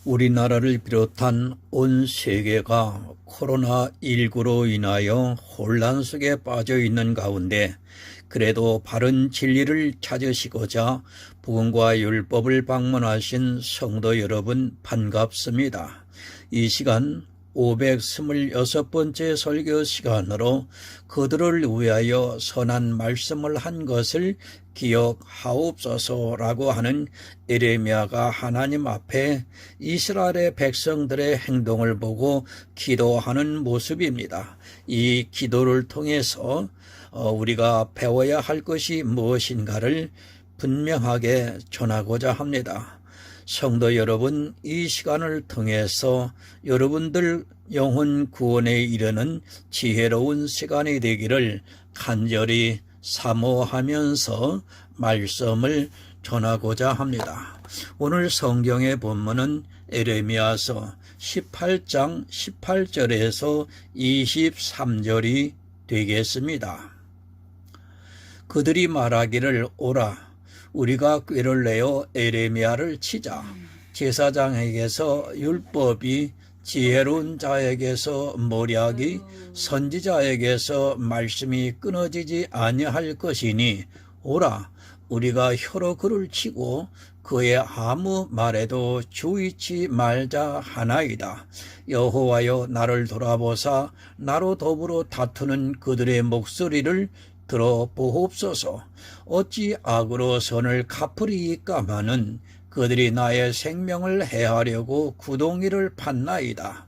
우리나라를 비롯한 온 세계가 코로나19로 인하여 혼란 속에 빠져 있는 가운데 그래도 바른 진리를 찾으시고자 복음과 율법을 방문하신 성도 여러분 반갑습니다. 이 시간 526번째 설교 시간으로 그들을 위하여 선한 말씀을 한 것을 기억하옵소서라고 하는 예레미야가 하나님 앞에 이스라엘의 백성들의 행동을 보고 기도하는 모습입니다. 이 기도를 통해서 우리가 배워야 할 것이 무엇인가를 분명하게 전하고자 합니다. 성도 여러분, 이 시간을 통해서 여러분들 영혼 구원에 이르는 지혜로운 시간이 되기를 간절히 사모하면서 말씀을 전하고자 합니다. 오늘 성경의 본문은 예레미야서 18장 18절에서 23절이 되겠습니다. 그들이 말하기를 오라 우리가 꾀를 내어 예레미야를 치자. 제사장에게서 율법이, 지혜로운 자에게서 모략이, 선지자에게서 말씀이 끊어지지 아니할 것이니 오라 우리가 혀로 그를 치고 그의 아무 말에도 주의치 말자 하나이다. 여호와여 나를 돌아보사 나로 더불어 다투는 그들의 목소리를 들어보옵소서. 어찌 악으로 선을 갚으리이까마는 그들이 나의 생명을 해하려고 구덩이를 팠나이다.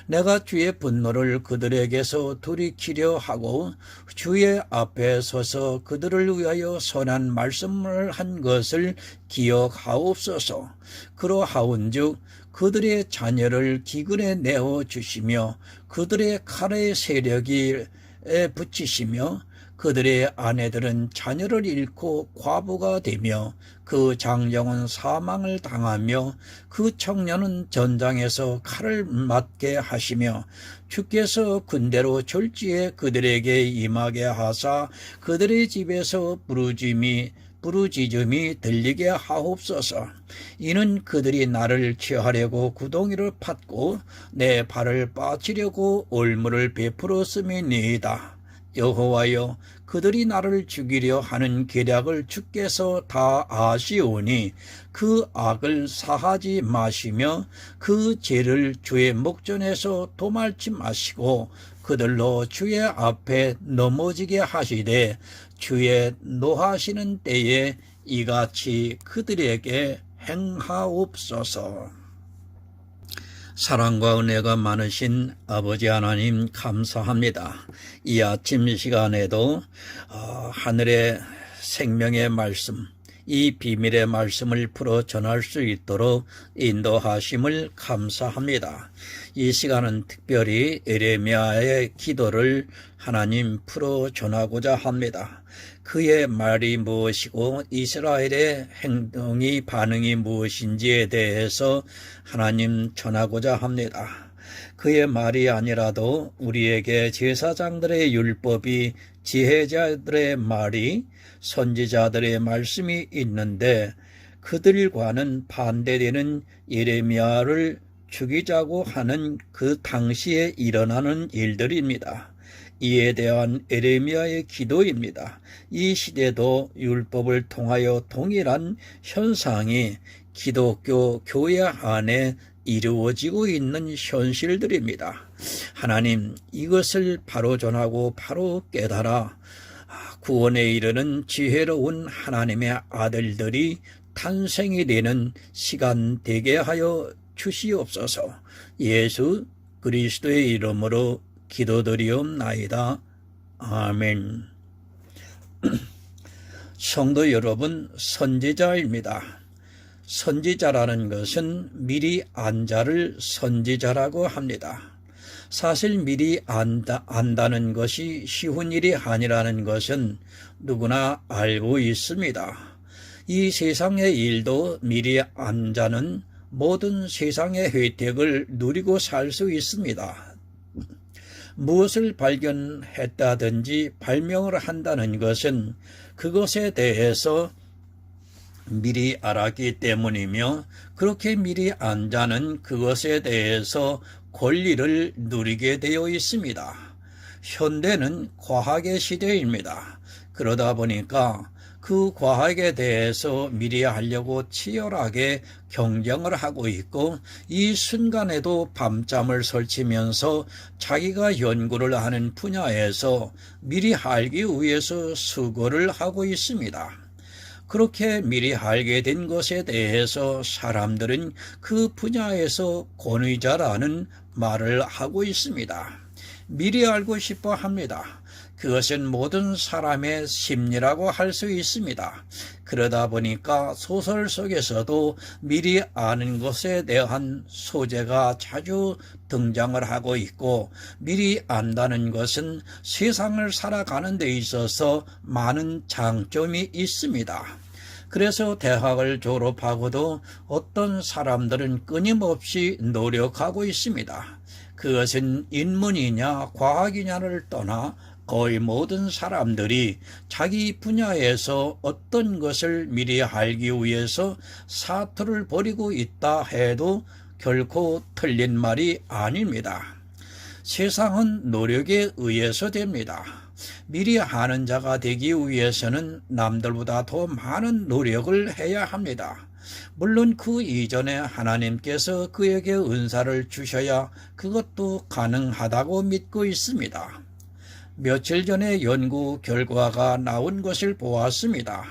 내가 주의 분노를 그들에게서 돌이키려 하고 주의 앞에 서서 그들을 위하여 선한 말씀을 한 것을 기억하옵소서. 그러하온즉 그들의 자녀를 기근에 내어 주시며 그들의 칼의 세력에 붙이시며 그들의 아내들은 자녀를 잃고 과부가 되며 그 장정은 사망을 당하며 그 청년은 전장에서 칼을 맞게 하시며 주께서 군대로 졸지에 그들에게 임하게 하사 그들의 집에서 부르짖음이 들리게 하옵소서. 이는 그들이 나를 취하려고 구덩이를 팠고 내 발을 빠치려고 올무를 베풀었음이니이다. 여호와여 그들이 나를 죽이려 하는 계략을 주께서 다 아시오니 그 악을 사하지 마시며 그 죄를 주의 목전에서 도말치 마시고 그들로 주의 앞에 넘어지게 하시되 주의 노하시는 때에 이같이 그들에게 행하옵소서. 사랑과 은혜가 많으신 아버지 하나님 감사합니다. 이 아침 시간에도 하늘의 생명의 말씀, 이 비밀의 말씀을 풀어 전할 수 있도록 인도하심을 감사합니다. 이 시간은 특별히 예레미야의 기도를 하나님 풀어 전하고자 합니다. 그의 말이 무엇이고 이스라엘의 행동이 반응이 무엇인지에 대해서 하나님 전하고자 합니다. 그의 말이 아니라도 우리에게 제사장들의 율법이, 지혜자들의 말이, 선지자들의 말씀이 있는데 그들과는 반대되는 예레미야를 죽이자고 하는 그 당시에 일어나는 일들입니다. 이에 대한 예레미야의 기도입니다. 이 시대도 율법을 통하여 동일한 현상이 기독교 교회 안에 이루어지고 있는 현실들입니다. 하나님, 이것을 바로 전하고 바로 깨달아 구원에 이르는 지혜로운 하나님의 아들들이 탄생이 되는 시간 되게 하여 주시옵소서. 예수 그리스도의 이름으로 기도드리옵나이다. 아멘. 성도 여러분, 선지자입니다. 선지자라는 것은 미리 안 자를 선지자라고 합니다. 사실 미리 안다는 것이 쉬운 일이 아니라는 것은 누구나 알고 있습니다. 이 세상의 일도 미리 안 자는 모든 세상의 혜택을 누리고 살 수 있습니다. 무엇을 발견했다든지 발명을 한다는 것은 그것에 대해서 미리 알았기 때문이며 그렇게 미리 안 자는 그것에 대해서 권리를 누리게 되어 있습니다. 현대는 과학의 시대입니다. 그러다 보니까 그 과학에 대해서 미리 하려고 치열하게 경쟁을 하고 있고 이 순간에도 밤잠을 설치면서 자기가 연구를 하는 분야에서 미리 알기 위해서 수고를 하고 있습니다. 그렇게 미리 알게 된 것에 대해서 사람들은 그 분야에서 권위자라는 말을 하고 있습니다. 미리 알고 싶어 합니다. 그것은 모든 사람의 심리라고 할 수 있습니다. 그러다 보니까 소설 속에서도 미리 아는 것에 대한 소재가 자주 등장을 하고 있고 미리 안다는 것은 세상을 살아가는 데 있어서 많은 장점이 있습니다. 그래서 대학을 졸업하고도 어떤 사람들은 끊임없이 노력하고 있습니다. 그것은 인문이냐 과학이냐를 떠나 거의 모든 사람들이 자기 분야에서 어떤 것을 미리 알기 위해서 사투를 벌이고 있다 해도 결코 틀린 말이 아닙니다. 세상은 노력에 의해서 됩니다. 미리 아는 자가 되기 위해서는 남들보다 더 많은 노력을 해야 합니다. 물론 그 이전에 하나님께서 그에게 은사를 주셔야 그것도 가능하다고 믿고 있습니다. 며칠 전에 연구 결과가 나온 것을 보았습니다.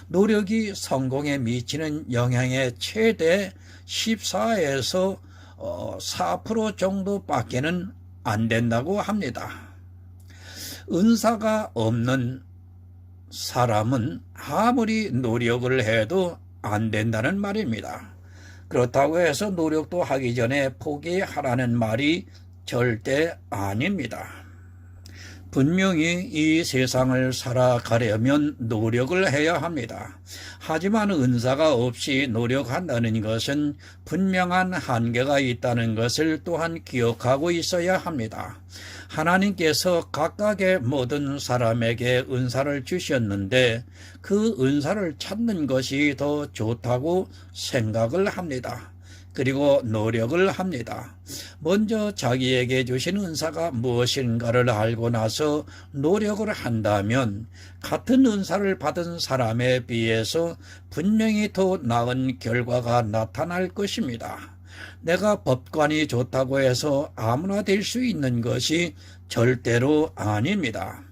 노력이 성공에 미치는 영향의 최대 14에서 4% 정도밖에는 안 된다고 합니다. 은사가 없는 사람은 아무리 노력을 해도 안 된다는 말입니다. 그렇다고 해서 노력도 하기 전에 포기하라는 말이 절대 아닙니다. 분명히 이 세상을 살아가려면 노력을 해야 합니다. 하지만 은사가 없이 노력한다는 것은 분명한 한계가 있다는 것을 또한 기억하고 있어야 합니다. 하나님께서 각각의 모든 사람에게 은사를 주셨는데 그 은사를 찾는 것이 더 좋다고 생각을 합니다. 그리고 노력을 합니다. 먼저 자기에게 주신 은사가 무엇인가를 알고 나서 노력을 한다면 같은 은사를 받은 사람에 비해서 분명히 더 나은 결과가 나타날 것입니다. 내가 법관이 좋다고 해서 아무나 될 수 있는 것이 절대로 아닙니다.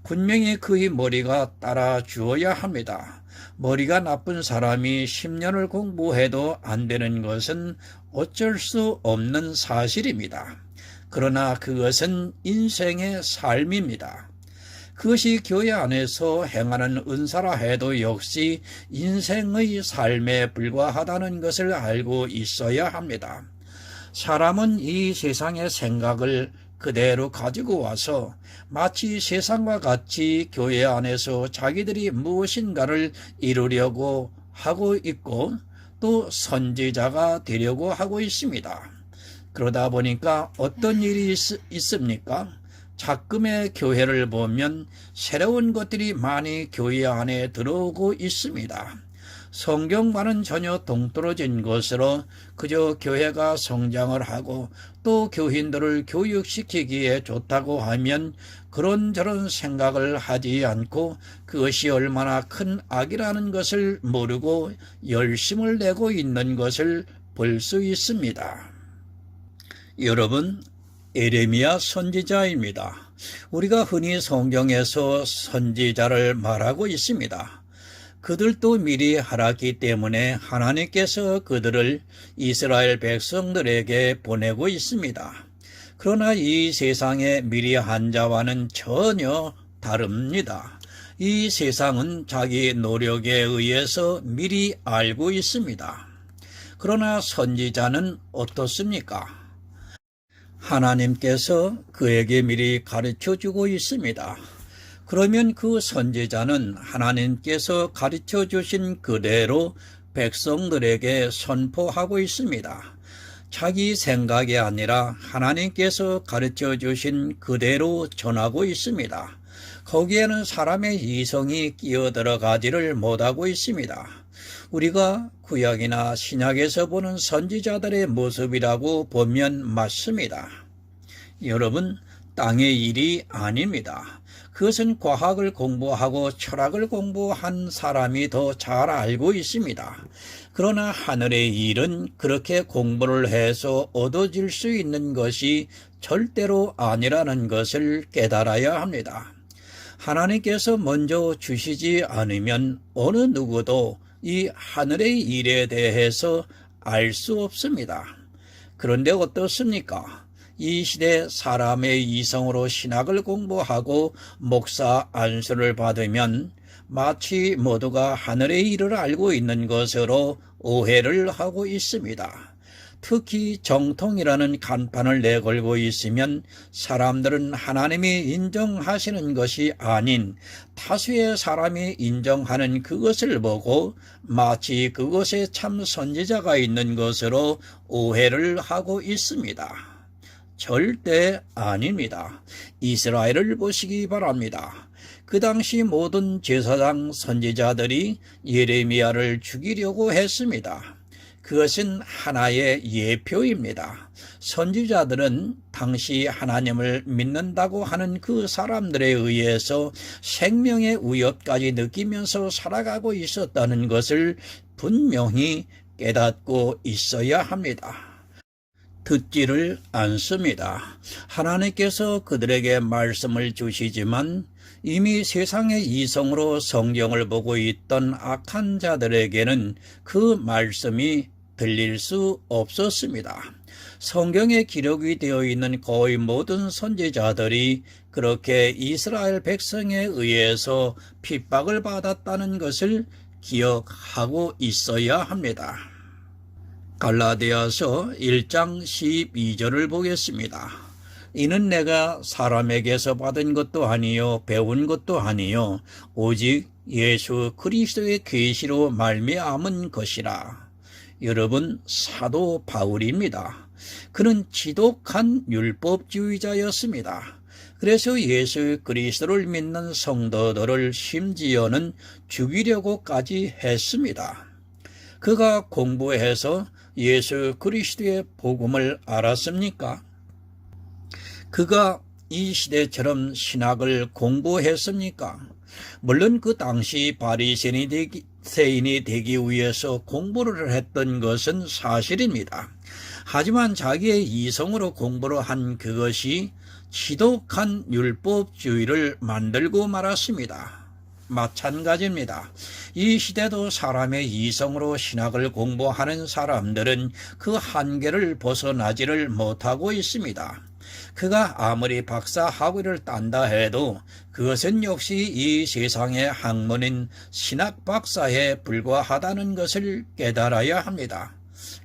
분명히 그의 머리가 따라주어야 합니다. 머리가 나쁜 사람이 10년을 공부해도 안 되는 것은 어쩔 수 없는 사실입니다. 그러나 그것은 인생의 삶입니다. 그것이 교회 안에서 행하는 은사라 해도 역시 인생의 삶에 불과하다는 것을 알고 있어야 합니다. 사람은 이 세상의 생각을 그대로 가지고 와서 마치 세상과 같이 교회 안에서 자기들이 무엇인가를 이루려고 하고 있고 또 선지자가 되려고 하고 있습니다. 그러다 보니까 어떤 일이 있습니까? 작금의 교회를 보면 새로운 것들이 많이 교회 안에 들어오고 있습니다. 성경과는 전혀 동떨어진 것으로 그저 교회가 성장을 하고 또 교인들을 교육시키기에 좋다고 하면 그런저런 생각을 하지 않고 그것이 얼마나 큰 악이라는 것을 모르고 열심을 내고 있는 것을 볼 수 있습니다. 여러분, 에레미야 선지자입니다. 우리가 흔히 성경에서 선지자를 말하고 있습니다. 그들도 미리 알았기 때문에 하나님께서 그들을 이스라엘 백성들에게 보내고 있습니다. 그러나 이 세상의 미리 한 자와는 전혀 다릅니다. 이 세상은 자기 노력에 의해서 미리 알고 있습니다. 그러나 선지자는 어떻습니까? 하나님께서 그에게 미리 가르쳐주고 있습니다. 그러면 그 선지자는 하나님께서 가르쳐 주신 그대로 백성들에게 선포하고 있습니다. 자기 생각이 아니라 하나님께서 가르쳐 주신 그대로 전하고 있습니다. 거기에는 사람의 이성이 끼어들어가지를 못하고 있습니다. 우리가 구약이나 신약에서 보는 선지자들의 모습이라고 보면 맞습니다. 여러분, 땅의 일이 아닙니다. 그것은 과학을 공부하고 철학을 공부한 사람이 더 잘 알고 있습니다. 그러나 하늘의 일은 그렇게 공부를 해서 얻어질 수 있는 것이 절대로 아니라는 것을 깨달아야 합니다. 하나님께서 먼저 주시지 않으면 어느 누구도 이 하늘의 일에 대해서 알 수 없습니다. 그런데 어떻습니까? 이 시대 사람의 이성으로 신학을 공부하고 목사 안수를 받으면 마치 모두가 하늘의 일을 알고 있는 것으로 오해를 하고 있습니다. 특히 정통이라는 간판을 내걸고 있으면 사람들은 하나님이 인정하시는 것이 아닌 다수의 사람이 인정하는 그것을 보고 마치 그것에 참 선지자가 있는 것으로 오해를 하고 있습니다. 절대 아닙니다. 이스라엘을 보시기 바랍니다. 그 당시 모든 제사장 선지자들이 예레미야를 죽이려고 했습니다. 그것은 하나의 예표입니다. 선지자들은 당시 하나님을 믿는다고 하는 그 사람들에 의해서 생명의 위협까지 느끼면서 살아가고 있었다는 것을 분명히 깨닫고 있어야 합니다. 듣지를 않습니다. 하나님께서 그들에게 말씀을 주시지만 이미 세상의 이성으로 성경을 보고 있던 악한 자들에게는 그 말씀이 들릴 수 없었습니다. 성경에 기록이 되어 있는 거의 모든 선지자들이 그렇게 이스라엘 백성에 의해서 핍박을 받았다는 것을 기억하고 있어야 합니다. 갈라디아서 1장 12절을 보겠습니다. 이는 내가 사람에게서 받은 것도 아니요 배운 것도 아니요 오직 예수 그리스도의 계시로 말미암은 것이라. 여러분, 사도 바울입니다. 그는 지독한 율법주의자였습니다. 그래서 예수 그리스도를 믿는 성도들을 심지어는 죽이려고까지 했습니다. 그가 공부해서 예수 그리스도의 복음을 알았습니까? 그가 이 시대처럼 신학을 공부했습니까? 물론 그 당시 바리새인이 되기 위해서 공부를 했던 것은 사실입니다. 하지만 자기의 이성으로 공부를 한 그것이 지독한 율법주의를 만들고 말았습니다. 마찬가지입니다. 이 시대도 사람의 이성으로 신학을 공부하는 사람들은 그 한계를 벗어나지를 못하고 있습니다. 그가 아무리 박사 학위를 딴다 해도 그것은 역시 이 세상의 학문인 신학 박사에 불과하다는 것을 깨달아야 합니다.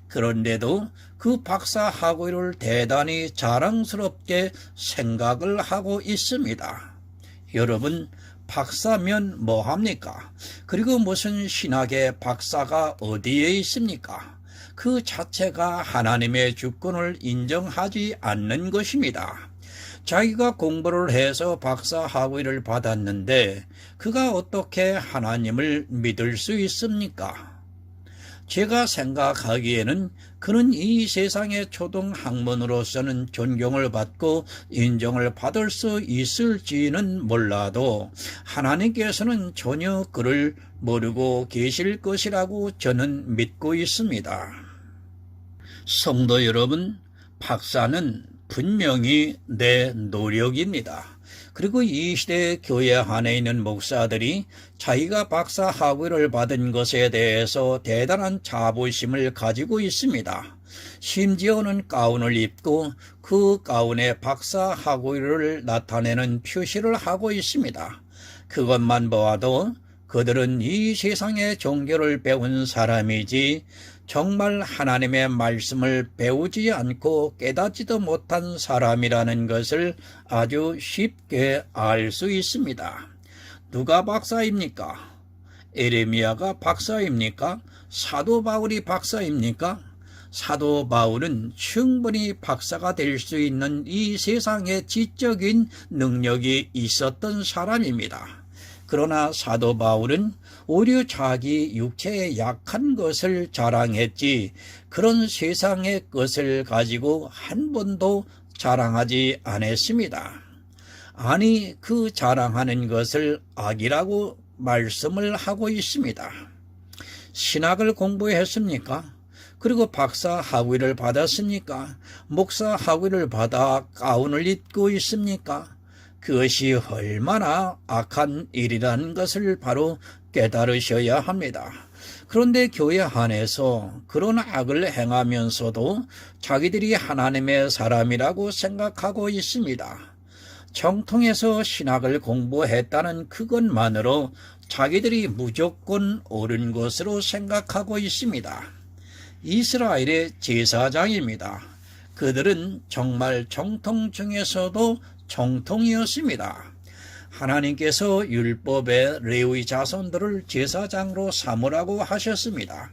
그런데도 그 박사 학위를 대단히 자랑스럽게 생각을 하고 있습니다. 여러분, 박사면 뭐합니까? 그리고 무슨 신학의 박사가 어디에 있습니까? 그 자체가 하나님의 주권을 인정하지 않는 것입니다. 자기가 공부를 해서 박사 학위를 받았는데 그가 어떻게 하나님을 믿을 수 있습니까? 제가 생각하기에는 그는 이 세상의 초등학문으로서는 존경을 받고 인정을 받을 수 있을지는 몰라도 하나님께서는 전혀 그를 모르고 계실 것이라고 저는 믿고 있습니다. 성도 여러분, 박사는 분명히 내 노력입니다. 그리고 이 시대 교회 안에 있는 목사들이 자기가 박사 학위를 받은 것에 대해서 대단한 자부심을 가지고 있습니다. 심지어는 가운을 입고 그 가운에 박사 학위를 나타내는 표시를 하고 있습니다. 그것만 보아도 그들은 이 세상의 종교를 배운 사람이지 정말 하나님의 말씀을 배우지 않고 깨닫지도 못한 사람이라는 것을 아주 쉽게 알 수 있습니다. 누가 박사입니까? 예레미야가 박사입니까? 사도 바울이 박사입니까? 사도 바울은 충분히 박사가 될 수 있는 이 세상의 지적인 능력이 있었던 사람입니다. 그러나 사도 바울은 오히려 자기 육체의 약한 것을 자랑했지 그런 세상의 것을 가지고 한 번도 자랑하지 않았습니다. 아니, 그 자랑하는 것을 악이라고 말씀을 하고 있습니다. 신학을 공부했습니까? 그리고 박사 학위를 받았습니까? 목사 학위를 받아 가운을 입고 있습니까? 그것이 얼마나 악한 일이라는 것을 바로 깨달으셔야 합니다. 그런데 교회 안에서 그런 악을 행하면서도 자기들이 하나님의 사람이라고 생각하고 있습니다. 정통에서 신학을 공부했다는 그것만으로 자기들이 무조건 옳은 것으로 생각하고 있습니다. 이스라엘의 제사장입니다. 그들은 정말 정통 중에서도 정통이었습니다. 하나님께서 율법의 레위 자손들을 제사장으로 삼으라고 하셨습니다.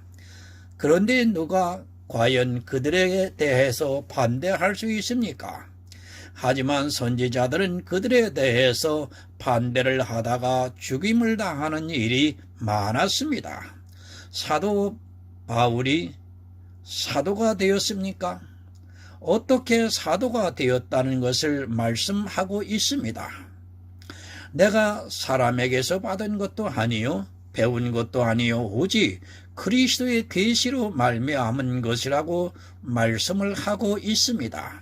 그런데 누가 과연 그들에 대해서 반대할 수 있습니까? 하지만 선지자들은 그들에 대해서 반대를 하다가 죽임을 당하는 일이 많았습니다. 사도 바울이 사도가 되었습니까? 어떻게 사도가 되었다는 것을 말씀하고 있습니다. 내가 사람에게서 받은 것도 아니요 배운 것도 아니요 오직 그리스도의 계시로 말미암은 것이라고 말씀을 하고 있습니다.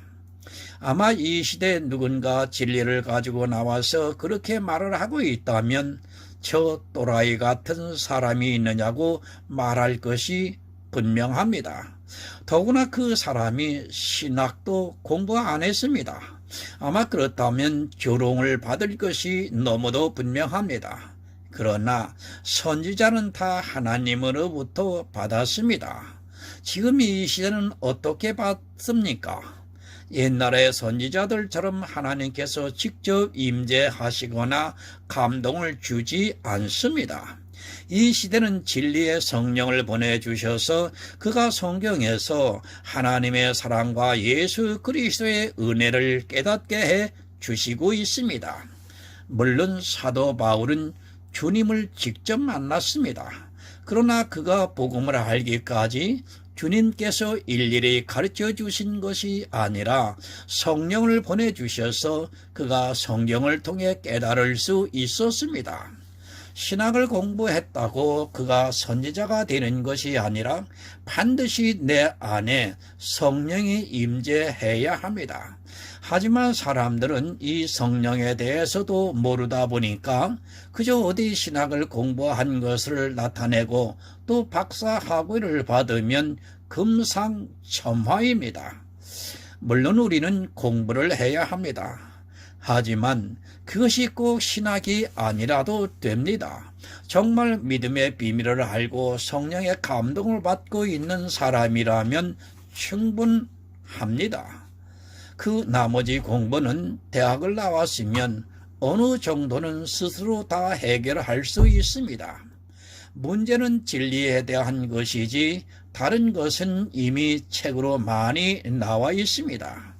아마 이 시대에 누군가 진리를 가지고 나와서 그렇게 말을 하고 있다면 저 또라이 같은 사람이 있느냐고 말할 것이 분명합니다. 더구나 그 사람이 신학도 공부 안 했습니다. 아마 그렇다면 조롱을 받을 것이 너무도 분명합니다. 그러나 선지자는 다 하나님으로부터 받았습니다. 지금 이 시대는 어떻게 받습니까? 옛날의 선지자들처럼 하나님께서 직접 임재하시거나 감동을 주지 않습니다. 이 시대는 진리의 성령을 보내주셔서 그가 성경에서 하나님의 사랑과 예수 그리스도의 은혜를 깨닫게 해 주시고 있습니다. 물론 사도 바울은 주님을 직접 만났습니다. 그러나 그가 복음을 알기까지 주님께서 일일이 가르쳐 주신 것이 아니라 성령을 보내주셔서 그가 성경을 통해 깨달을 수 있었습니다. 신학을 공부했다고 그가 선지자가 되는 것이 아니라 반드시 내 안에 성령이 임재해야 합니다. 하지만 사람들은 이 성령에 대해서도 모르다 보니까 그저 어디 신학을 공부한 것을 나타내고 또 박사 학위를 받으면 금상첨화입니다. 물론 우리는 공부를 해야 합니다. 하지만 그것이 꼭 신학이 아니라도 됩니다. 정말 믿음의 비밀을 알고 성령의 감동을 받고 있는 사람이라면 충분합니다. 그 나머지 공부는 대학을 나왔으면 어느 정도는 스스로 다 해결할 수 있습니다. 문제는 진리에 대한 것이지 다른 것은 이미 책으로 많이 나와 있습니다.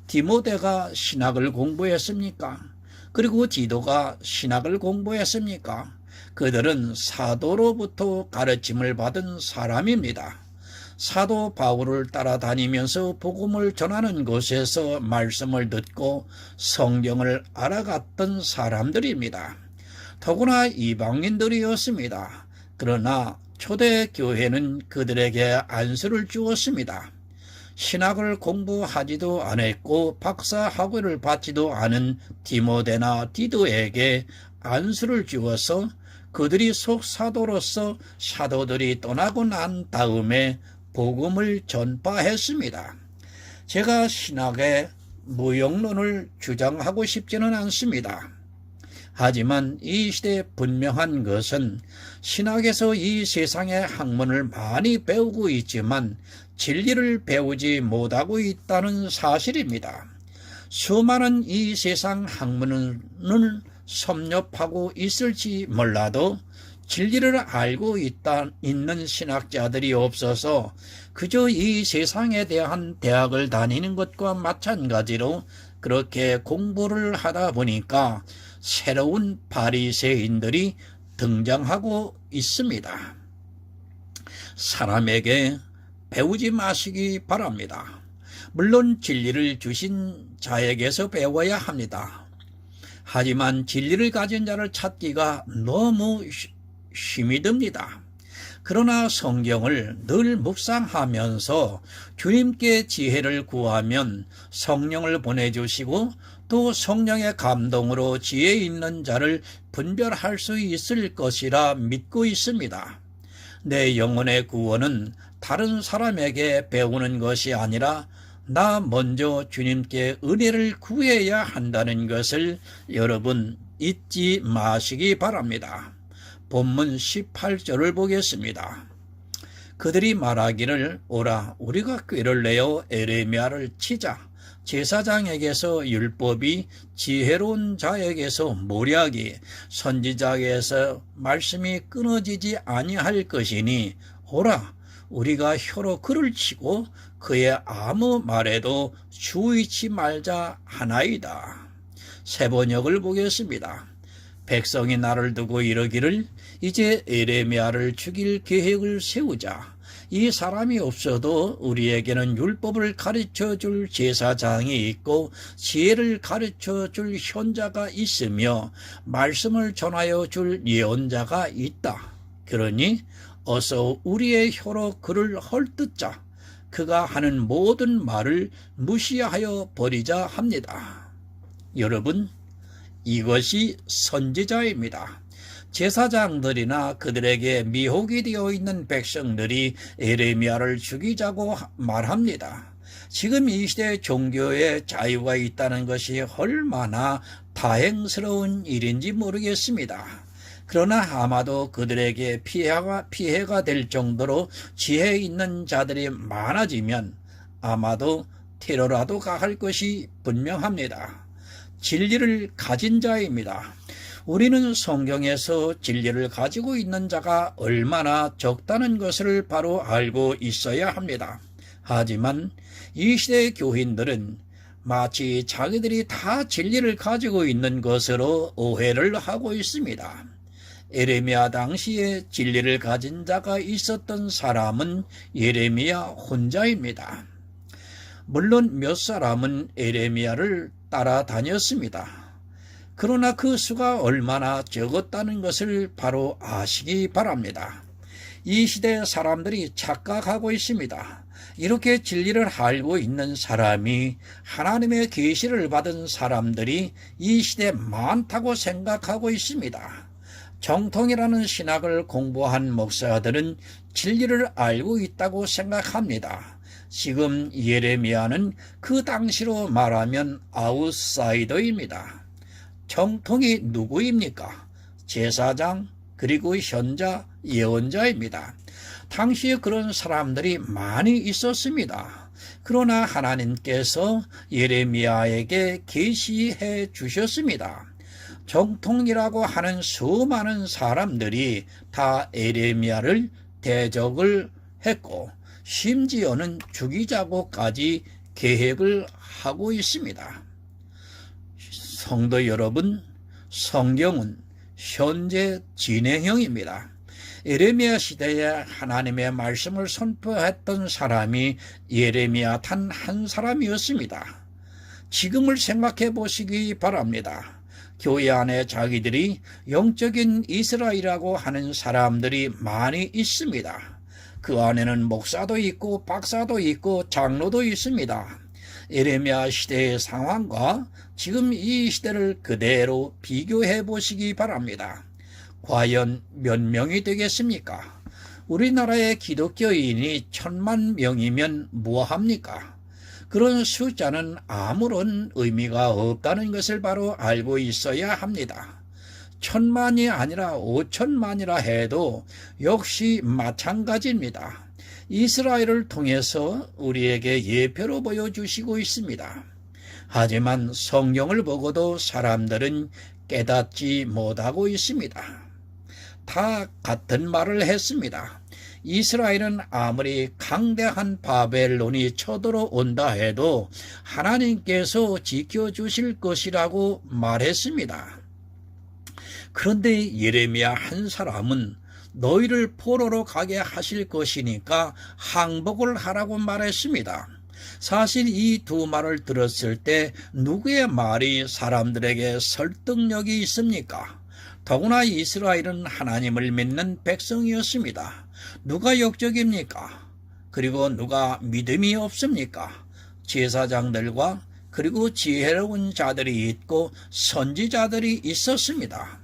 디모데가 신학을 공부했습니까? 그리고 디도가 신학을 공부했습니까? 그들은 사도로부터 가르침을 받은 사람입니다. 사도 바울을 따라다니면서 복음을 전하는 곳에서 말씀을 듣고 성경을 알아갔던 사람들입니다. 더구나 이방인들이었습니다. 그러나 초대교회는 그들에게 안수를 주었습니다. 신학을 공부하지도 않았고 박사 학위를 받지도 않은 디모데나 디도에게 안수를 주어서 그들이 속사도로서 사도들이 떠나고 난 다음에 복음을 전파했습니다. 제가 신학의 무용론을 주장하고 싶지는 않습니다. 하지만 이 시대에 분명한 것은 신학에서 이 세상의 학문을 많이 배우고 있지만 진리를 배우지 못하고 있다는 사실입니다. 수많은 이 세상 학문을 섭렵하고 있을지 몰라도 진리를 알고 있는 신학자들이 없어서 그저 이 세상에 대한 대학을 다니는 것과 마찬가지로 그렇게 공부를 하다 보니까 새로운 바리새인들이 등장하고 있습니다. 사람에게 배우지 마시기 바랍니다. 물론 진리를 주신 자에게서 배워야 합니다. 하지만 진리를 가진 자를 찾기가 너무 힘이 듭니다. 그러나 성경을 늘 묵상하면서 주님께 지혜를 구하면 성령을 보내주시고 또 성령의 감동으로 지혜 있는 자를 분별할 수 있을 것이라 믿고 있습니다. 내 영혼의 구원은 다른 사람에게 배우는 것이 아니라 나 먼저 주님께 은혜를 구해야 한다는 것을 여러분 잊지 마시기 바랍니다. 본문 18절을 보겠습니다. 그들이 말하기를 오라 우리가 꾀를 내어 에레미야를 치자. 제사장에게서 율법이 지혜로운 자에게서 모략이 선지자에게서 말씀이 끊어지지 아니할 것이니 오라 우리가 혀로 그를 치고 그의 아무 말에도 주의치 말자 하나이다. 세번역을 보겠습니다. 백성이 나를 두고 이러기를 이제 에레미야를 죽일 계획을 세우자. 이 사람이 없어도 우리에게는 율법을 가르쳐 줄 제사장이 있고 지혜를 가르쳐 줄 현자가 있으며 말씀을 전하여 줄 예언자가 있다. 그러니 어서 우리의 혀로 그를 헐뜯자. 그가 하는 모든 말을 무시하여 버리자 합니다. 여러분, 이것이 선지자입니다. 제사장들이나 그들에게 미혹이 되어 있는 백성들이 에레미야를 죽이자고 말합니다. 지금 이 시대 종교에 자유가 있다는 것이 얼마나 다행스러운 일인지 모르겠습니다. 그러나 아마도 그들에게 피해가 될 정도로 지혜 있는 자들이 많아지면 아마도 테러라도 가할 것이 분명합니다. 진리를 가진 자입니다. 우리는 성경에서 진리를 가지고 있는 자가 얼마나 적다는 것을 바로 알고 있어야 합니다. 하지만 이 시대의 교인들은 마치 자기들이 다 진리를 가지고 있는 것으로 오해를 하고 있습니다. 에레미야 당시에 진리를 가진 자가 있었던 사람은 예레미야 혼자입니다. 물론 몇 사람은 에레미야를 따라다녔습니다. 그러나 그 수가 얼마나 적었다는 것을 바로 아시기 바랍니다. 이 시대 사람들이 착각하고 있습니다. 이렇게 진리를 알고 있는 사람이 하나님의 계시를 받은 사람들이 이 시대에 많다고 생각하고 있습니다. 정통이라는 신학을 공부한 목사들은 진리를 알고 있다고 생각합니다. 지금 예레미야는 그 당시로 말하면 아웃사이더입니다. 정통이 누구입니까? 제사장 그리고 현자 예언자입니다. 당시에 그런 사람들이 많이 있었습니다. 그러나 하나님께서 예레미야에게 계시해 주셨습니다. 정통이라고 하는 수많은 사람들이 다 에레미야를 대적을 했고 심지어는 죽이자고까지 계획을 하고 있습니다. 성도 여러분, 성경은 현재 진행형입니다. 예레미야 시대에 하나님의 말씀을 선포했던 사람이 예레미야 단 한 사람이었습니다. 지금을 생각해 보시기 바랍니다. 교회 안에 자기들이 영적인 이스라엘이라고 하는 사람들이 많이 있습니다. 그 안에는 목사도 있고 박사도 있고 장로도 있습니다. 예레미야 시대의 상황과 지금 이 시대를 그대로 비교해 보시기 바랍니다. 과연 몇 명이 되겠습니까? 우리나라의 기독교인이 1000만 명이면 뭐합니까? 그런 숫자는 아무런 의미가 없다는 것을 바로 알고 있어야 합니다. 1000만이 아니라 5000만이라 해도 역시 마찬가지입니다. 이스라엘을 통해서 우리에게 예표로 보여주시고 있습니다. 하지만 성경을 보고도 사람들은 깨닫지 못하고 있습니다. 다 같은 말을 했습니다. 이스라엘은 아무리 강대한 바벨론이 쳐들어온다 해도 하나님께서 지켜주실 것이라고 말했습니다. 그런데 예레미야 한 사람은 너희를 포로로 가게 하실 것이니까 항복을 하라고 말했습니다. 사실 이 두 말을 들었을 때 누구의 말이 사람들에게 설득력이 있습니까? 더구나 이스라엘은 하나님을 믿는 백성이었습니다. 누가 역적입니까? 그리고 누가 믿음이 없습니까? 제사장들과 그리고 지혜로운 자들이 있고 선지자들이 있었습니다.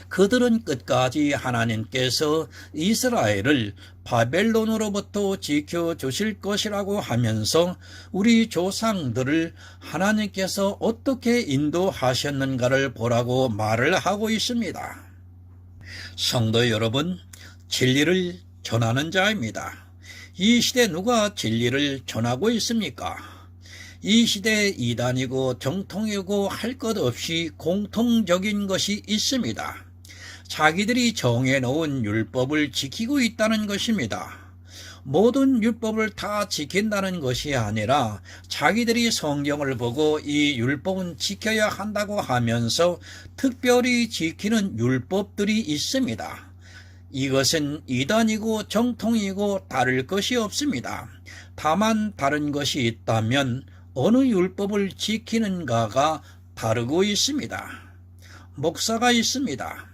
그들은 끝까지 하나님께서 이스라엘을 바벨론으로부터 지켜주실 것이라고 하면서 우리 조상들을 하나님께서 어떻게 인도하셨는가를 보라고 말을 하고 있습니다. 성도 여러분, 진리를 전하는 자입니다. 이 시대 누가 진리를 전하고 있습니까? 이 시대에 이단이고 정통이고 할 것 없이 공통적인 것이 있습니다. 자기들이 정해놓은 율법을 지키고 있다는 것입니다. 모든 율법을 다 지킨다는 것이 아니라 자기들이 성경을 보고 이 율법은 지켜야 한다고 하면서 특별히 지키는 율법들이 있습니다. 이것은 이단이고 정통이고 다를 것이 없습니다. 다만 다른 것이 있다면 어느 율법을 지키는가가 다르고 있습니다. 목사가 있습니다.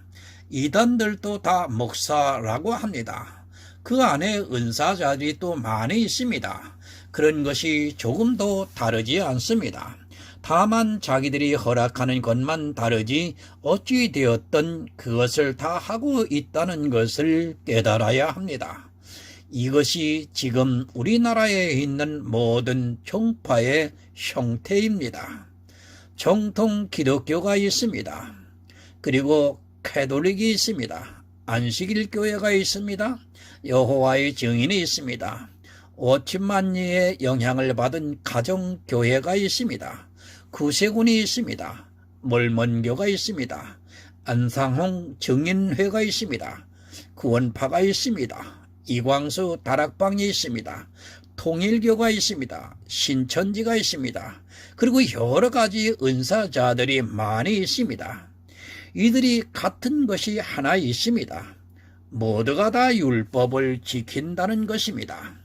이단들도 다 목사라고 합니다. 그 안에 은사자들이 또 많이 있습니다. 그런 것이 조금도 다르지 않습니다. 다만 자기들이 허락하는 것만 다르지 어찌 되었든 그것을 다 하고 있다는 것을 깨달아야 합니다. 이것이 지금 우리나라에 있는 모든 종파의 형태입니다. 정통 기독교가 있습니다. 그리고 캐톨릭이 있습니다. 안식일 교회가 있습니다. 여호와의 증인이 있습니다. 5천만 예의 영향을 받은 가정교회가 있습니다. 구세군이 있습니다. 몰몬교가 있습니다. 안상홍 증인회가 있습니다. 구원파가 있습니다. 이광수 다락방이 있습니다. 통일교가 있습니다. 신천지가 있습니다. 그리고 여러 가지 은사자들이 많이 있습니다. 이들이 같은 것이 하나 있습니다. 모두가 다 율법을 지킨다는 것입니다.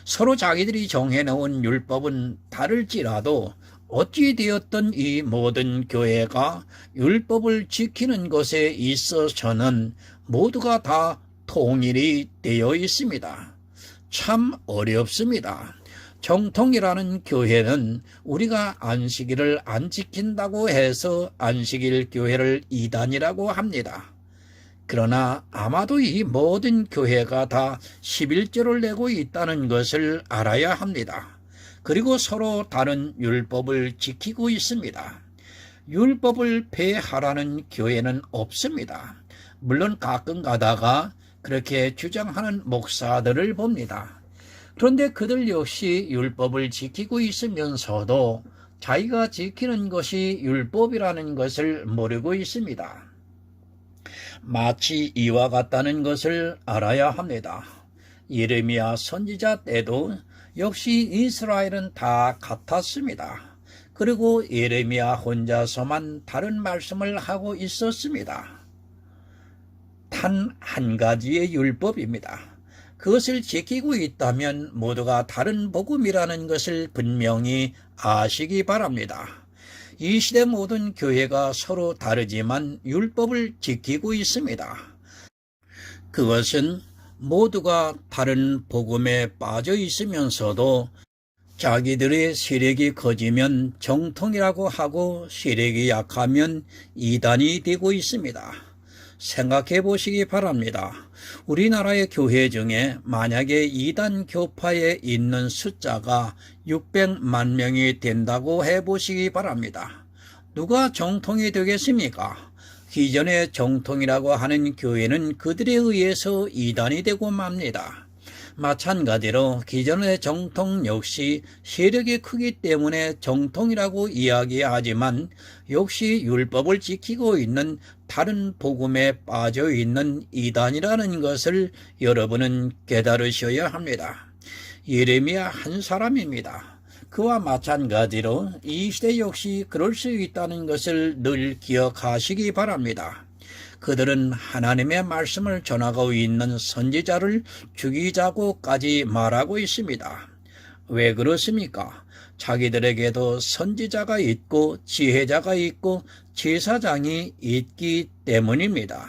서로 자기들이 정해놓은 율법은 다를지라도 어찌 되었든 이 모든 교회가 율법을 지키는 것에 있어서는 모두가 다 통일이 되어 있습니다. 참 어렵습니다. 정통이라는 교회는 우리가 안식일을 안 지킨다고 해서 안식일 교회를 이단이라고 합니다. 그러나 아마도 이 모든 교회가 다 11조를 내고 있다는 것을 알아야 합니다. 그리고 서로 다른 율법을 지키고 있습니다. 율법을 폐하라는 교회는 없습니다. 물론 가끔 가다가 그렇게 주장하는 목사들을 봅니다. 그런데 그들 역시 율법을 지키고 있으면서도 자기가 지키는 것이 율법이라는 것을 모르고 있습니다. 마치 이와 같다는 것을 알아야 합니다. 예레미야 선지자 때도 역시 이스라엘은 다 같았습니다. 그리고 예레미야 혼자서만 다른 말씀을 하고 있었습니다. 단 한 가지의 율법입니다. 그것을 지키고 있다면 모두가 다른 복음이라는 것을 분명히 아시기 바랍니다. 이 시대 모든 교회가 서로 다르지만 율법을 지키고 있습니다. 그것은 모두가 다른 복음에 빠져 있으면서도 자기들의 세력이 커지면 정통이라고 하고 세력이 약하면 이단이 되고 있습니다. 생각해 보시기 바랍니다. 우리나라의 교회 중에 만약에 이단 교파에 있는 숫자가 600만 명이 된다고 해보시기 바랍니다. 누가 정통이 되겠습니까? 기존의 정통이라고 하는 교회는 그들에 의해서 이단이 되고 맙니다. 마찬가지로 기존의 정통 역시 세력이 크기 때문에 정통이라고 이야기하지만 역시 율법을 지키고 있는 다른 복음에 빠져 있는 이단이라는 것을 여러분은 깨달으셔야 합니다. 예레미야 한 사람입니다. 그와 마찬가지로 이 시대 역시 그럴 수 있다는 것을 늘 기억하시기 바랍니다. 그들은 하나님의 말씀을 전하고 있는 선지자를 죽이자고까지 말하고 있습니다. 왜 그렇습니까? 자기들에게도 선지자가 있고 지혜자가 있고 제사장이 있기 때문입니다.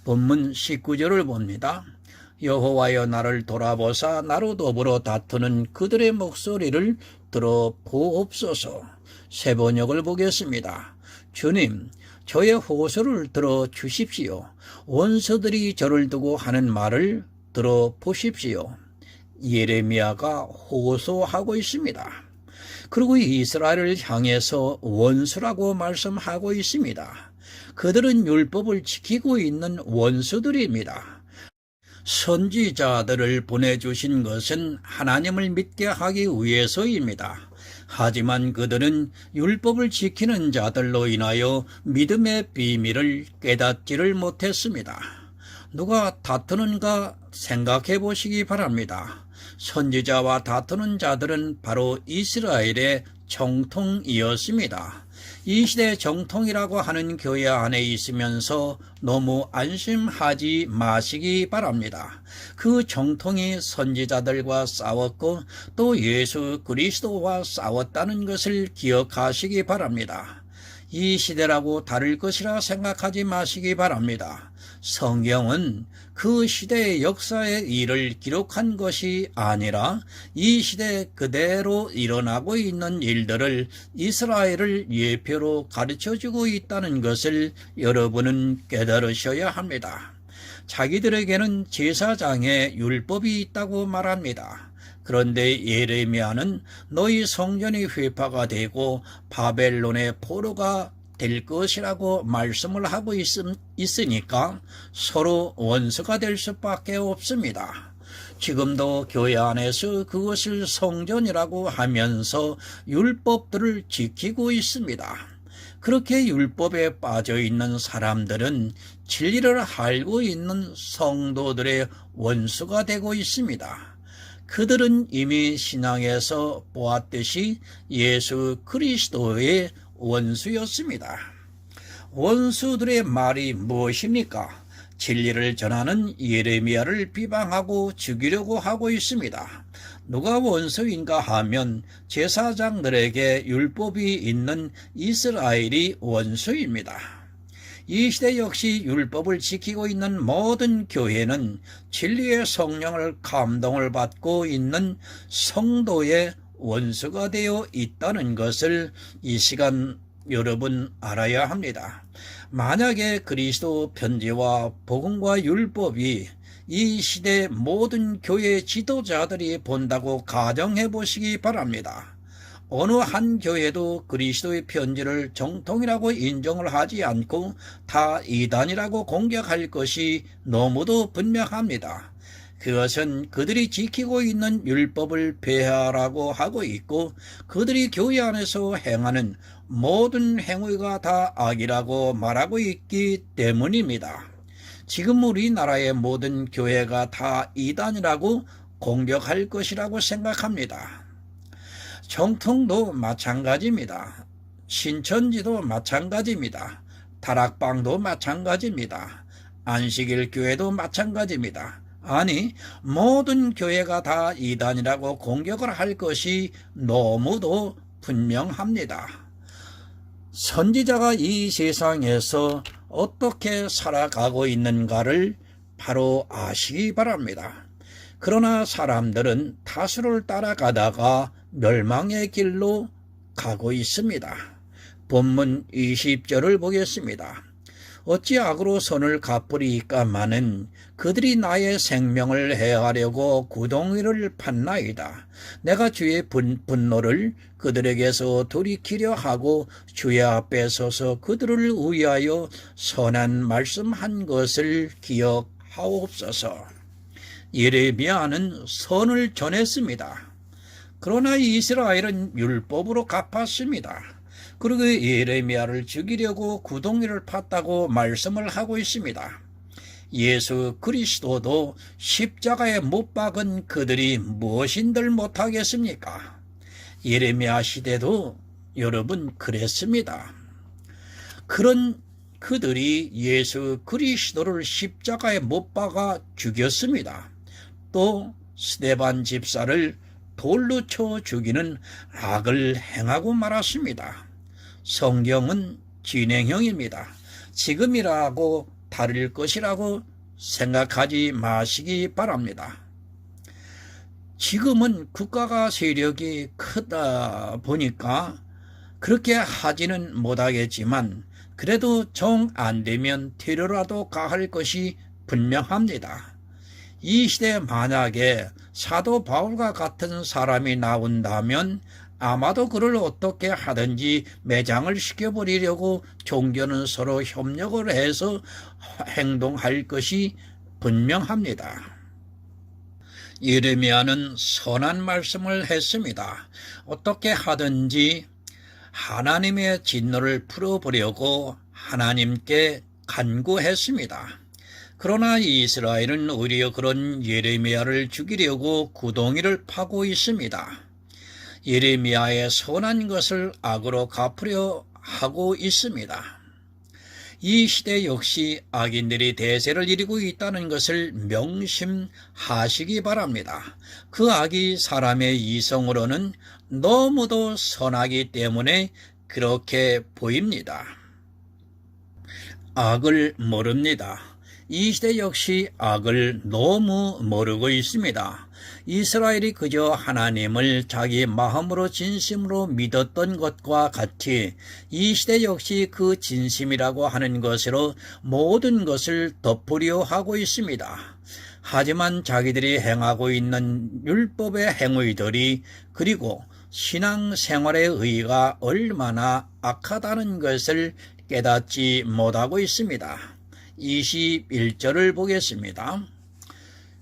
본문 19절을 봅니다. 여호와여 나를 돌아보사 나로 더불어 다투는 그들의 목소리를 들어보옵소서. 세 번역을 보겠습니다. 주님, 저의 호소를 들어주십시오. 원수들이 저를 두고 하는 말을 들어보십시오. 예레미야가 호소하고 있습니다. 그리고 이스라엘을 향해서 원수라고 말씀하고 있습니다. 그들은 율법을 지키고 있는 원수들입니다. 선지자들을 보내주신 것은 하나님을 믿게 하기 위해서입니다. 하지만 그들은 율법을 지키는 자들로 인하여 믿음의 비밀을 깨닫지를 못했습니다. 누가 다투는가 생각해 보시기 바랍니다. 선지자와 다투는 자들은 바로 이스라엘의 정통이었습니다. 이 시대 정통이라고 하는 교회 안에 있으면서 너무 안심하지 마시기 바랍니다. 그 정통이 선지자들과 싸웠고 또 예수 그리스도와 싸웠다는 것을 기억하시기 바랍니다. 이 시대라고 다를 것이라 생각하지 마시기 바랍니다. 성경은 그 시대의 역사의 일을 기록한 것이 아니라 이 시대 그대로 일어나고 있는 일들을 이스라엘을 예표로 가르쳐주고 있다는 것을 여러분은 깨달으셔야 합니다. 자기들에게는 제사장의 율법이 있다고 말합니다. 그런데 예레미야는 너희 성전이 회파가 되고 바벨론의 포로가 될 것이라고 말씀을 하고 있으니까 서로 원수가 될 수밖에 없습니다. 지금도 교회 안에서 그것을 성전이라고 하면서 율법들을 지키고 있습니다. 그렇게 율법에 빠져 있는 사람들은 진리를 알고 있는 성도들의 원수가 되고 있습니다. 그들은 이미 신앙에서 보았듯이 예수 그리스도의 원수였습니다. 원수들의 말이 무엇입니까? 진리를 전하는 예레미야를 비방하고 죽이려고 하고 있습니다. 누가 원수인가 하면 제사장들에게 율법이 있는 이스라엘이 원수입니다. 이 시대 역시 율법을 지키고 있는 모든 교회는 진리의 성령을 감동을 받고 있는 성도의 원수가 되어 있다는 것을 이 시간 여러분 알아야 합니다. 만약에 그리스도 편지와 복음과 율법이 이 시대 모든 교회 지도자들이 본다고 가정해 보시기 바랍니다. 어느 한 교회도 그리스도의 편지를 정통이라고 인정을 하지 않고 다 이단이라고 공격할 것이 너무도 분명합니다. 그것은 그들이 지키고 있는 율법을 폐하라고 하고 있고 그들이 교회 안에서 행하는 모든 행위가 다 악이라고 말하고 있기 때문입니다. 지금 우리나라의 모든 교회가 다 이단이라고 공격할 것이라고 생각합니다. 정통도 마찬가지입니다. 신천지도 마찬가지입니다. 다락방도 마찬가지입니다. 안식일 교회도 마찬가지입니다. 아니, 모든 교회가 다 이단이라고 공격을 할 것이 너무도 분명합니다. 선지자가 이 세상에서 어떻게 살아가고 있는가를 바로 아시기 바랍니다. 그러나 사람들은 다수를 따라가다가 멸망의 길로 가고 있습니다. 본문 20절을 보겠습니다. 어찌 악으로 선을 갚으리까마는 그들이 나의 생명을 해하려고 구덩이를 팠나이다. 내가 주의 분노를 그들에게서 돌이키려 하고 주의 앞에 서서 그들을 위하여 선한 말씀한 것을 기억하옵소서. 예레미야는 선을 전했습니다. 그러나 이스라엘은 율법으로 갚았습니다. 그리고 예레미야를 죽이려고 구덩이를 팠다고 말씀을 하고 있습니다. 예수 그리스도도 십자가에 못 박은 그들이 무엇인들 못하겠습니까? 예레미야 시대도 여러분 그랬습니다. 그런 그들이 예수 그리스도를 십자가에 못 박아 죽였습니다. 또 스데반 집사를 돌로 쳐 죽이는 악을 행하고 말았습니다. 성경은 진행형입니다. 지금이라고 다를 것이라고 생각하지 마시기 바랍니다. 지금은 국가가 세력이 크다 보니까 그렇게 하지는 못하겠지만 그래도 정 안 되면 테러라도 가할 것이 분명합니다. 이 시대에 만약에 사도 바울과 같은 사람이 나온다면 아마도 그를 어떻게 하든지 매장을 시켜버리려고 종교는 서로 협력을 해서 행동할 것이 분명합니다. 예레미야는 선한 말씀을 했습니다. 어떻게 하든지 하나님의 진노를 풀어보려고 하나님께 간구했습니다. 그러나 이스라엘은 오히려 그런 예레미야를 죽이려고 구덩이를 파고 있습니다. 예레미야의 선한 것을 악으로 갚으려 하고 있습니다. 이 시대 역시 악인들이 대세를 이루고 있다는 것을 명심하시기 바랍니다. 그 악이 사람의 이성으로는 너무도 선하기 때문에 그렇게 보입니다. 악을 모릅니다. 이 시대 역시 악을 너무 모르고 있습니다. 이스라엘이 그저 하나님을 자기 마음으로 진심으로 믿었던 것과 같이 이 시대 역시 그 진심이라고 하는 것으로 모든 것을 덮으려 하고 있습니다. 하지만 자기들이 행하고 있는 율법의 행위들이 그리고 신앙생활의 의의가 얼마나 악하다는 것을 깨닫지 못하고 있습니다. 21절을 보겠습니다.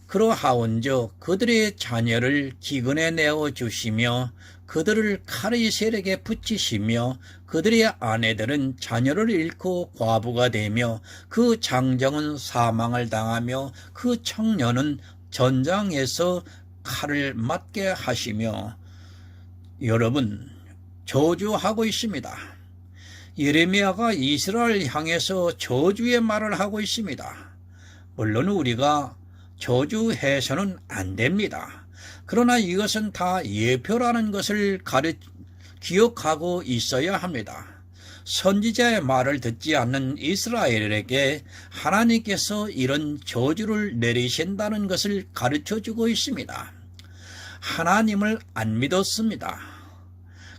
그러하온즉 그들의 자녀를 기근에 내어주시며 그들을 칼의 세력에 붙이시며 그들의 아내들은 자녀를 잃고 과부가 되며 그 장정은 사망을 당하며 그 청년은 전장에서 칼을 맞게 하시며. 여러분, 저주하고 있습니다. 예레미야가 이스라엘 향해서 저주의 말을 하고 있습니다. 물론 우리가 저주해서는 안 됩니다. 그러나 이것은 다 예표라는 것을 기억하고 있어야 합니다. 선지자의 말을 듣지 않는 이스라엘에게 하나님께서 이런 저주를 내리신다는 것을 가르쳐주고 있습니다. 하나님을 안 믿었습니다.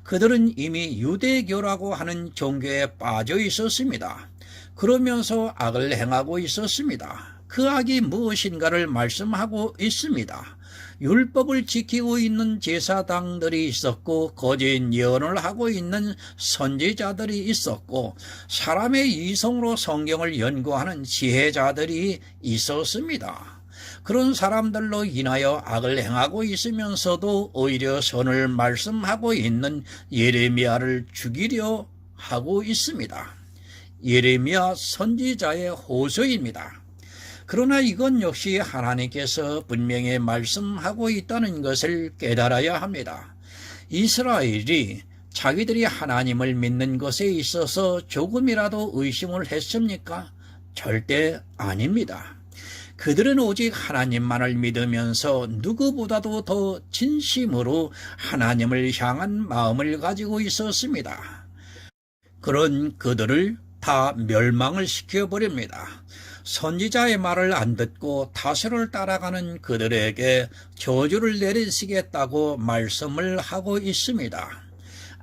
그들은 이미 유대교라고 하는 종교에 빠져 있었습니다. 그러면서 악을 행하고 있었습니다. 그 악이 무엇인가를 말씀하고 있습니다. 율법을 지키고 있는 제사장들이 있었고 거짓 예언을 하고 있는 선지자들이 있었고 사람의 이성으로 성경을 연구하는 지혜자들이 있었습니다. 그런 사람들로 인하여 악을 행하고 있으면서도 오히려 선을 말씀하고 있는 예레미야를 죽이려 하고 있습니다. 예레미야 선지자의 호소입니다. 그러나 이건 역시 하나님께서 분명히 말씀하고 있다는 것을 깨달아야 합니다. 이스라엘이 자기들이 하나님을 믿는 것에 있어서 조금이라도 의심을 했습니까? 절대 아닙니다. 그들은 오직 하나님만을 믿으면서 누구보다도 더 진심으로 하나님을 향한 마음을 가지고 있었습니다. 그런 그들을 다 멸망을 시켜버립니다. 선지자의 말을 안 듣고 다수를 따라가는 그들에게 저주를 내리시겠다고 말씀을 하고 있습니다.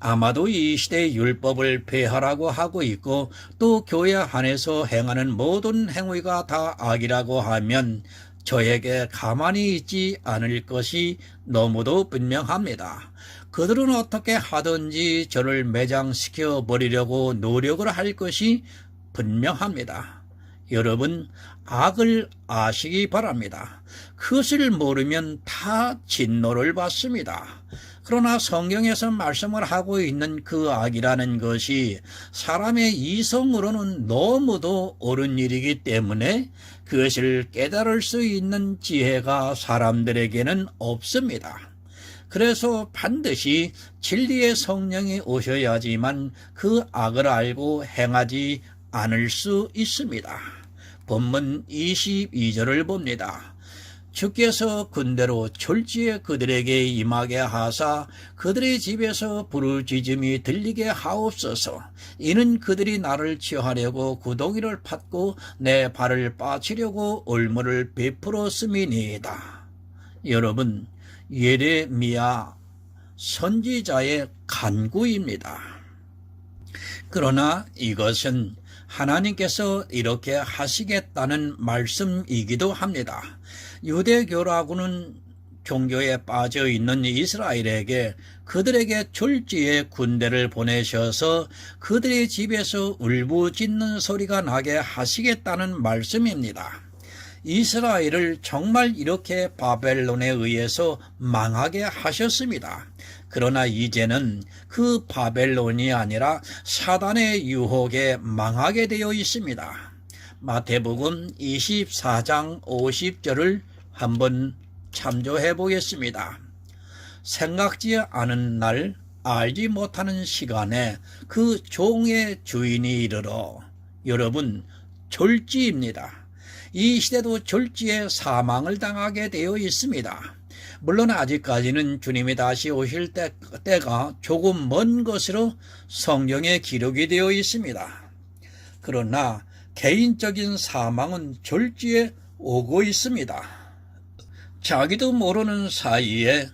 아마도 이 시대의 율법을 폐하라고 하고 있고 또 교회 안에서 행하는 모든 행위가 다 악이라고 하면 저에게 가만히 있지 않을 것이 너무도 분명합니다. 그들은 어떻게 하든지 저를 매장시켜 버리려고 노력을 할 것이 분명합니다. 여러분, 악을 아시기 바랍니다. 그것을 모르면 다 진노를 받습니다. 그러나 성경에서 말씀을 하고 있는 그 악이라는 것이 사람의 이성으로는 너무도 옳은 일이기 때문에 그것을 깨달을 수 있는 지혜가 사람들에게는 없습니다. 그래서 반드시 진리의 성령이 오셔야지만 그 악을 알고 행하지 않을 수 있습니다. 본문 22절을 봅니다. 주께서 군대로 졸지에 그들에게 임하게 하사 그들의 집에서 부르짖음이 들리게 하옵소서. 이는 그들이 나를 취하려고 구덩이를 팠고 내 발을 빠치려고 올무를 베풀었음이니이다. 여러분, 예레미야 선지자의 간구입니다. 그러나 이것은 하나님께서 이렇게 하시겠다는 말씀이기도 합니다. 유대교라고는 종교에 빠져 있는 이스라엘에게 그들에게 졸지에 군대를 보내셔서 그들의 집에서 울부짖는 소리가 나게 하시겠다는 말씀입니다. 이스라엘을 정말 이렇게 바벨론에 의해서 망하게 하셨습니다. 그러나 이제는 그 바벨론이 아니라 사단의 유혹에 망하게 되어 있습니다. 마태복음 24장 50절을 한번 참조해 보겠습니다. 생각지 않은 날 알지 못하는 시간에 그 종의 주인이 이르러, 여러분, 졸지입니다. 이 시대도 졸지에 사망을 당하게 되어 있습니다. 물론 아직까지는 주님이 다시 오실 때가 조금 먼 것으로 성경에 기록이 되어 있습니다. 그러나 개인적인 사망은 졸지에 오고 있습니다. 자기도 모르는 사이에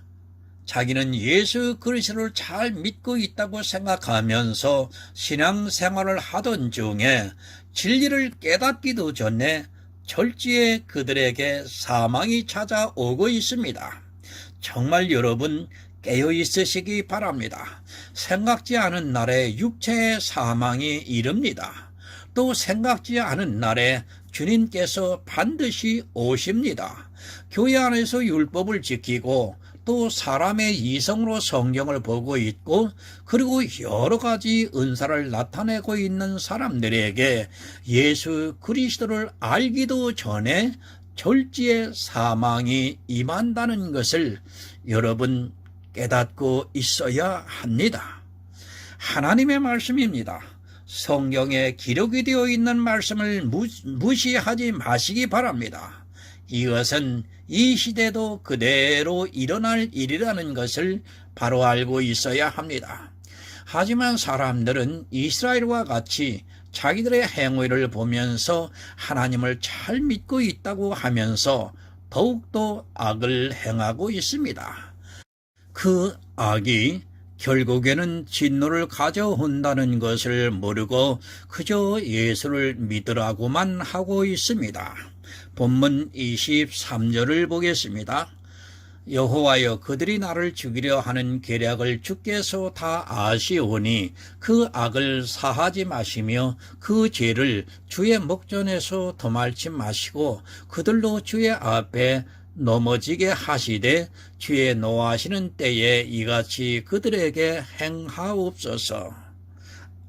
자기는 예수 그리스도를 잘 믿고 있다고 생각하면서 신앙생활을 하던 중에 진리를 깨닫기도 전에 졸지에 그들에게 사망이 찾아오고 있습니다. 정말 여러분 깨어 있으시기 바랍니다. 생각지 않은 날에 육체의 사망이 이릅니다. 또 생각지 않은 날에 주님께서 반드시 오십니다. 교회 안에서 율법을 지키고 또 사람의 이성으로 성경을 보고 있고 그리고 여러 가지 은사를 나타내고 있는 사람들에게 예수 그리스도를 알기도 전에 졸지에 사망이 임한다는 것을 여러분 깨닫고 있어야 합니다. 하나님의 말씀입니다. 성경에 기록이 되어 있는 말씀을 무시하지 마시기 바랍니다. 이것은 이 시대도 그대로 일어날 일이라는 것을 바로 알고 있어야 합니다. 하지만 사람들은 이스라엘과 같이 자기들의 행위를 보면서 하나님을 잘 믿고 있다고 하면서 더욱더 악을 행하고 있습니다. 그 악이 결국에는 진노를 가져온다는 것을 모르고 그저 예수를 믿으라고만 하고 있습니다. 본문 23절을 보겠습니다. 여호와여, 그들이 나를 죽이려 하는 계략을 주께서 다 아시오니 그 악을 사하지 마시며 그 죄를 주의 목전에서 도말치 마시고 그들로 주의 앞에 넘어지게 하시되 주의 노하시는 때에 이같이 그들에게 행하옵소서.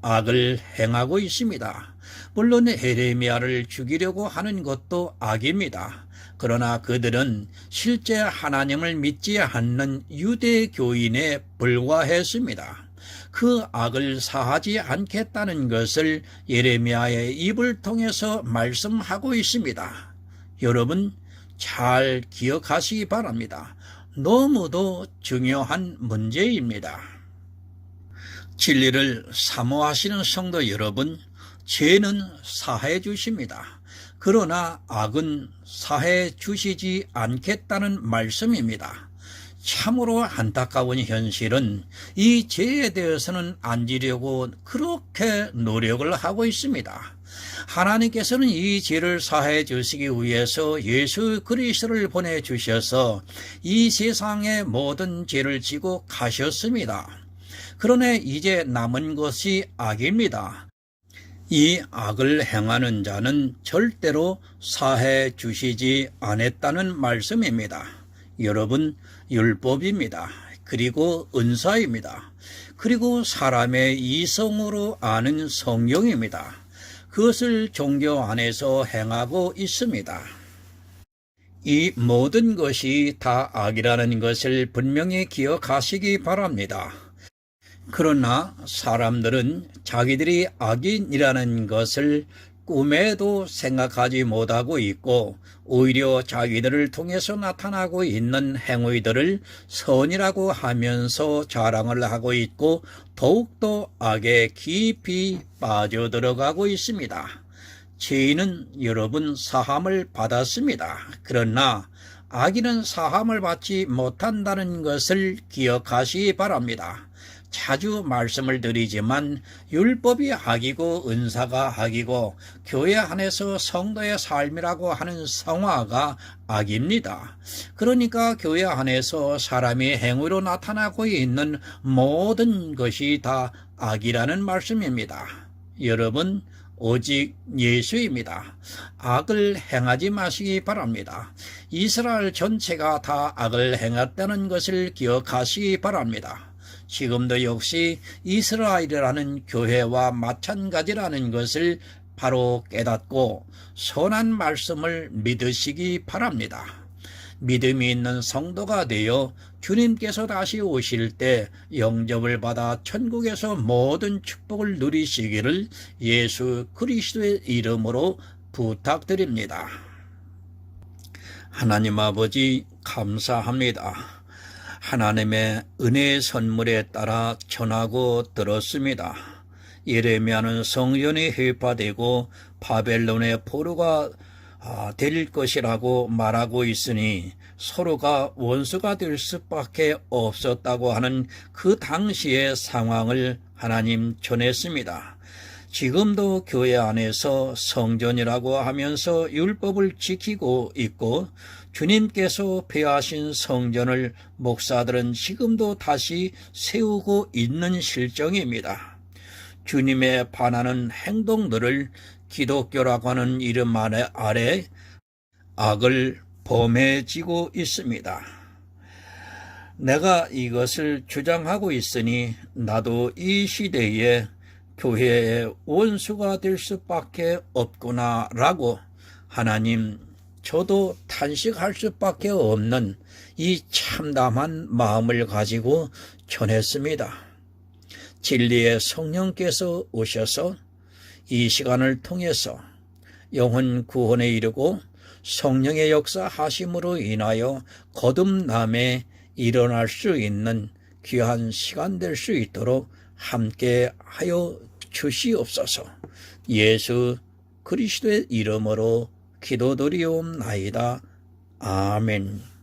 악을 행하고 있습니다. 물론 예레미야를 죽이려고 하는 것도 악입니다. 그러나 그들은 실제 하나님을 믿지 않는 유대교인에 불과했습니다. 그 악을 사하지 않겠다는 것을 예레미야의 입을 통해서 말씀하고 있습니다. 여러분 잘 기억하시기 바랍니다. 너무도 중요한 문제입니다. 진리를 사모하시는 성도 여러분, 죄는 사해 주십니다. 그러나 악은 사해 주시지 않겠다는 말씀입니다. 참으로 안타까운 현실은 이 죄에 대해서는 안 지려고 그렇게 노력을 하고 있습니다. 하나님께서는 이 죄를 사해 주시기 위해서 예수 그리스도를 보내주셔서 이 세상의 모든 죄를 지고 가셨습니다. 그러나 이제 남은 것이 악입니다. 이 악을 행하는 자는 절대로 사해 주시지 않았다는 말씀입니다. 여러분, 율법입니다. 그리고 은사입니다. 그리고 사람의 이성으로 아는 성경입니다. 그것을 종교 안에서 행하고 있습니다. 이 모든 것이 다 악이라는 것을 분명히 기억하시기 바랍니다. 그러나 사람들은 자기들이 악인이라는 것을 꿈에도 생각하지 못하고 있고 오히려 자기들을 통해서 나타나고 있는 행위들을 선이라고 하면서 자랑을 하고 있고 더욱더 악에 깊이 빠져들어가고 있습니다. 죄인은 여러분 사함을 받았습니다. 그러나 악인은 사함을 받지 못한다는 것을 기억하시기 바랍니다. 자주 말씀을 드리지만 율법이 악이고 은사가 악이고 교회 안에서 성도의 삶이라고 하는 성화가 악입니다. 그러니까 교회 안에서 사람이 행위로 나타나고 있는 모든 것이 다 악이라는 말씀입니다. 여러분, 오직 예수입니다. 악을 행하지 마시기 바랍니다. 이스라엘 전체가 다 악을 행했다는 것을 기억하시기 바랍니다. 지금도 역시 이스라엘이라는 교회와 마찬가지라는 것을 바로 깨닫고 선한 말씀을 믿으시기 바랍니다. 믿음이 있는 성도가 되어 주님께서 다시 오실 때 영접을 받아 천국에서 모든 축복을 누리시기를 예수 그리스도의 이름으로 부탁드립니다. 하나님 아버지 감사합니다. 하나님의 은혜의 선물에 따라 전하고 들었습니다. 예레미야는 성전이 회파되고 바벨론의 포로가 될 것이라고 말하고 있으니 서로가 원수가 될 수밖에 없었다고 하는 그 당시의 상황을 하나님 전했습니다. 지금도 교회 안에서 성전이라고 하면서 율법을 지키고 있고 주님께서 폐하신 성전을 목사들은 지금도 다시 세우고 있는 실정입니다. 주님에 반하는 행동들을 기독교라고 하는 이름 아래 악을 범해지고 있습니다. 내가 이것을 주장하고 있으니 나도 이 시대에 교회의 원수가 될 수밖에 없구나라고 하나님 저도 탄식할 수밖에 없는 이 참담한 마음을 가지고 전했습니다. 진리의 성령께서 오셔서 이 시간을 통해서 영혼 구원에 이르고 성령의 역사하심으로 인하여 거듭남에 일어날 수 있는 귀한 시간 될 수 있도록 함께 하여 주시옵소서. 예수 그리스도의 이름으로 기도드리옵나이다. 아멘.